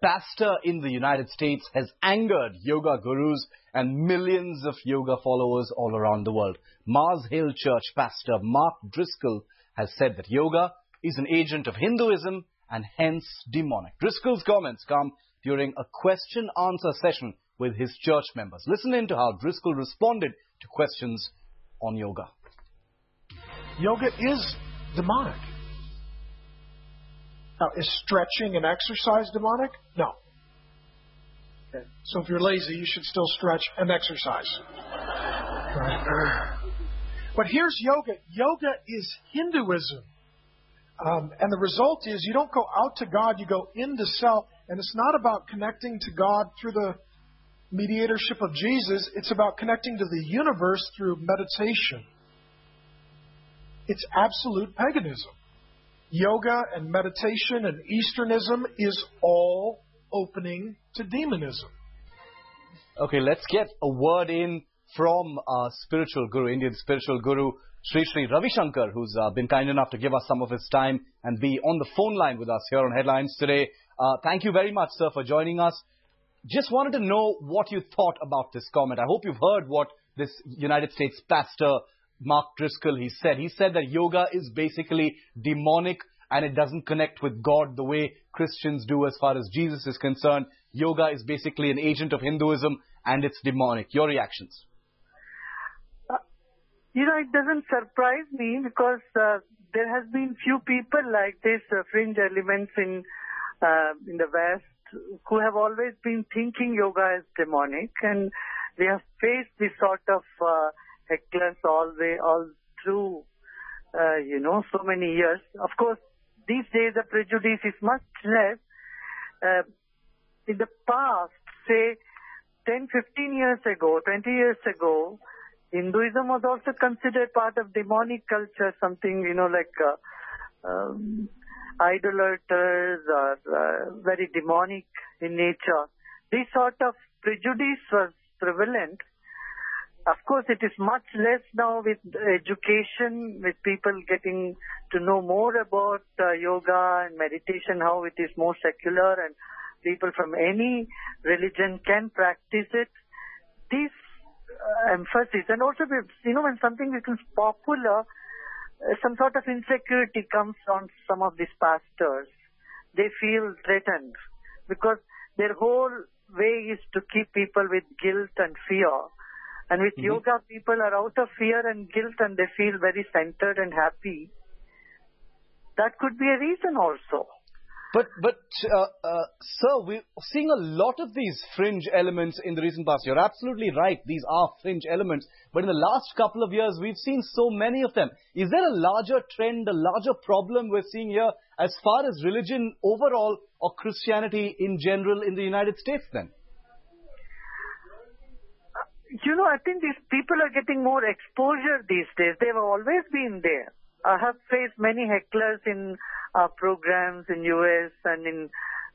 pastor in the United States has angered yoga gurus and millions of yoga followers all around the world. Mars Hill Church pastor Mark Driscoll has said that yoga is an agent of Hinduism and hence demonic. Driscoll's comments come during a question-answer session with his church members. Listen in to how Driscoll responded to questions on yoga. Yoga is demonic. Now, is stretching and exercise demonic? No. Okay. So if you're lazy, you should still stretch and exercise. Right. But here's yoga. Yoga is Hinduism. And the result is you don't go out to God, you go into self. And it's not about connecting to God through the mediatorship of Jesus. It's about connecting to the universe through meditation. It's absolute paganism. Yoga and meditation and Easternism is all opening to demonism. Okay, let's get a word in from our spiritual guru, Indian spiritual guru, Sri Ravi Shankar, who's been kind enough to give us some of his time and be on the phone line with us here on Headlines today. Thank you very much, sir, for joining us. Just wanted to know what you thought about this comment. I hope you've heard what this United States pastor Mark Driscoll, he said that yoga is basically demonic and it doesn't connect with God the way Christians do as far as Jesus is concerned. Yoga is basically an agent of Hinduism and it's demonic. Your reactions? It doesn't surprise me because there has been few people like this, fringe elements in the West, who have always been thinking yoga is demonic, and they have faced this sort of hecklers all through, so many years. Of course, these days the prejudice is much less. In the past, say 10, 15 years ago, 20 years ago, Hinduism was also considered part of demonic culture, something, like idolaters or very demonic in nature. This sort of prejudice was prevalent. Of course, it is much less now with education, with people getting to know more about yoga and meditation, how it is more secular and people from any religion can practice it. This emphasis, and also, when something becomes popular, some sort of insecurity comes on some of these pastors. They feel threatened because their whole way is to keep people with guilt and fear. And with yoga, people are out of fear and guilt and they feel very centered and happy. That could be a reason also. But sir, we're seeing a lot of these fringe elements in the recent past. You're absolutely right. These are fringe elements. But in the last couple of years, we've seen so many of them. Is there a larger trend, a larger problem we're seeing here as far as religion overall or Christianity in general in the United States then? I think these people are getting more exposure these days. They've always been there. I have faced many hecklers in programs in US and in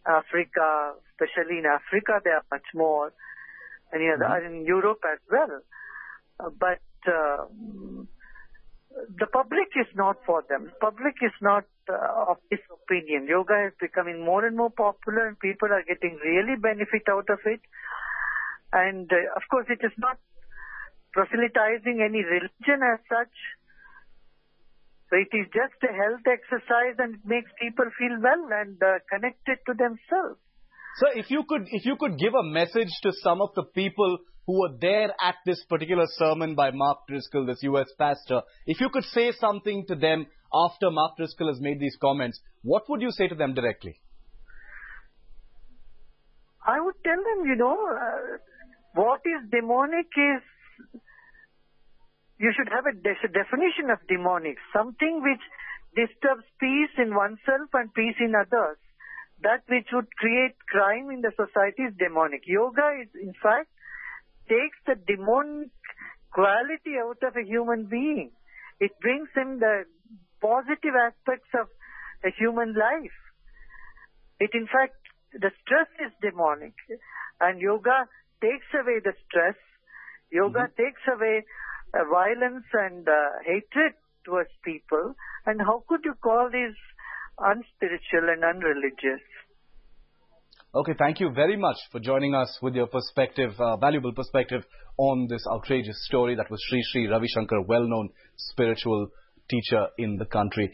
Africa, especially in Africa, there are much more, and in Europe as well. But the public is not for them. The public is not of this opinion. Yoga is becoming more and more popular, and people are getting really benefit out of it. And of course, it is not proselytizing any religion as such. So it is just a health exercise and it makes people feel well and connected to themselves. So if you could give a message to some of the people who were there at this particular sermon by Mark Driscoll, this US pastor, if you could say something to them after Mark Driscoll has made these comments, what would you say to them directly? I would tell them, what is demonic is, you should have a definition of demonic, something which disturbs peace in oneself and peace in others. That which would create crime in the society is demonic. Yoga is, in fact, takes the demonic quality out of a human being. It brings him the positive aspects of a human life. It, in fact, the stress is demonic. And yoga takes away the stress. Yoga takes away violence and hatred towards people. And how could you call this unspiritual and unreligious? Okay, thank you very much for joining us with your perspective, valuable perspective on this outrageous story. That was Sri Ravi Shankar, well-known spiritual teacher in the country.